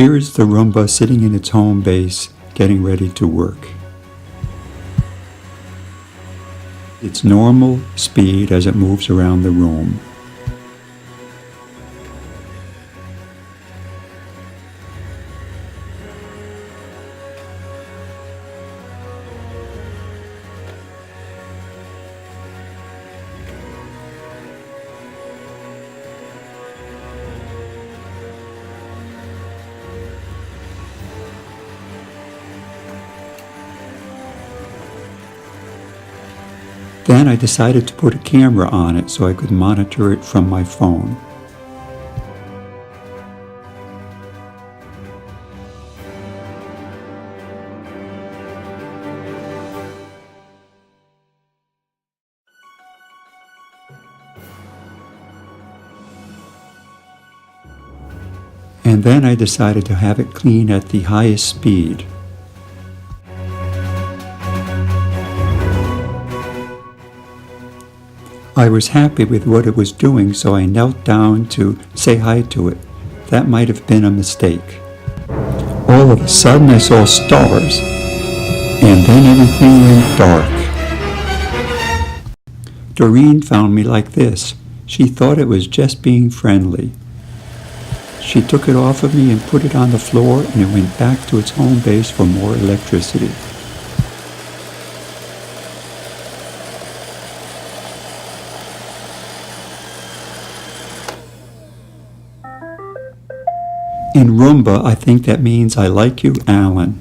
Here is the Roomba sitting in its home base, getting ready to work. Its normal speed as it moves around the room. Then I decided to put a camera on it so I could monitor it from my phone. And then I decided to have it clean at the highest speed. I was happy with what it was doing, so I knelt down to say hi to it. That might have been a mistake. All of a sudden I saw stars, and then everything went dark. Doreen found me like this. She thought it was just being friendly. She took it off of me and put it on the floor, and it went back to its home base for more electricity. In Roomba, I think that means I like you, Alan.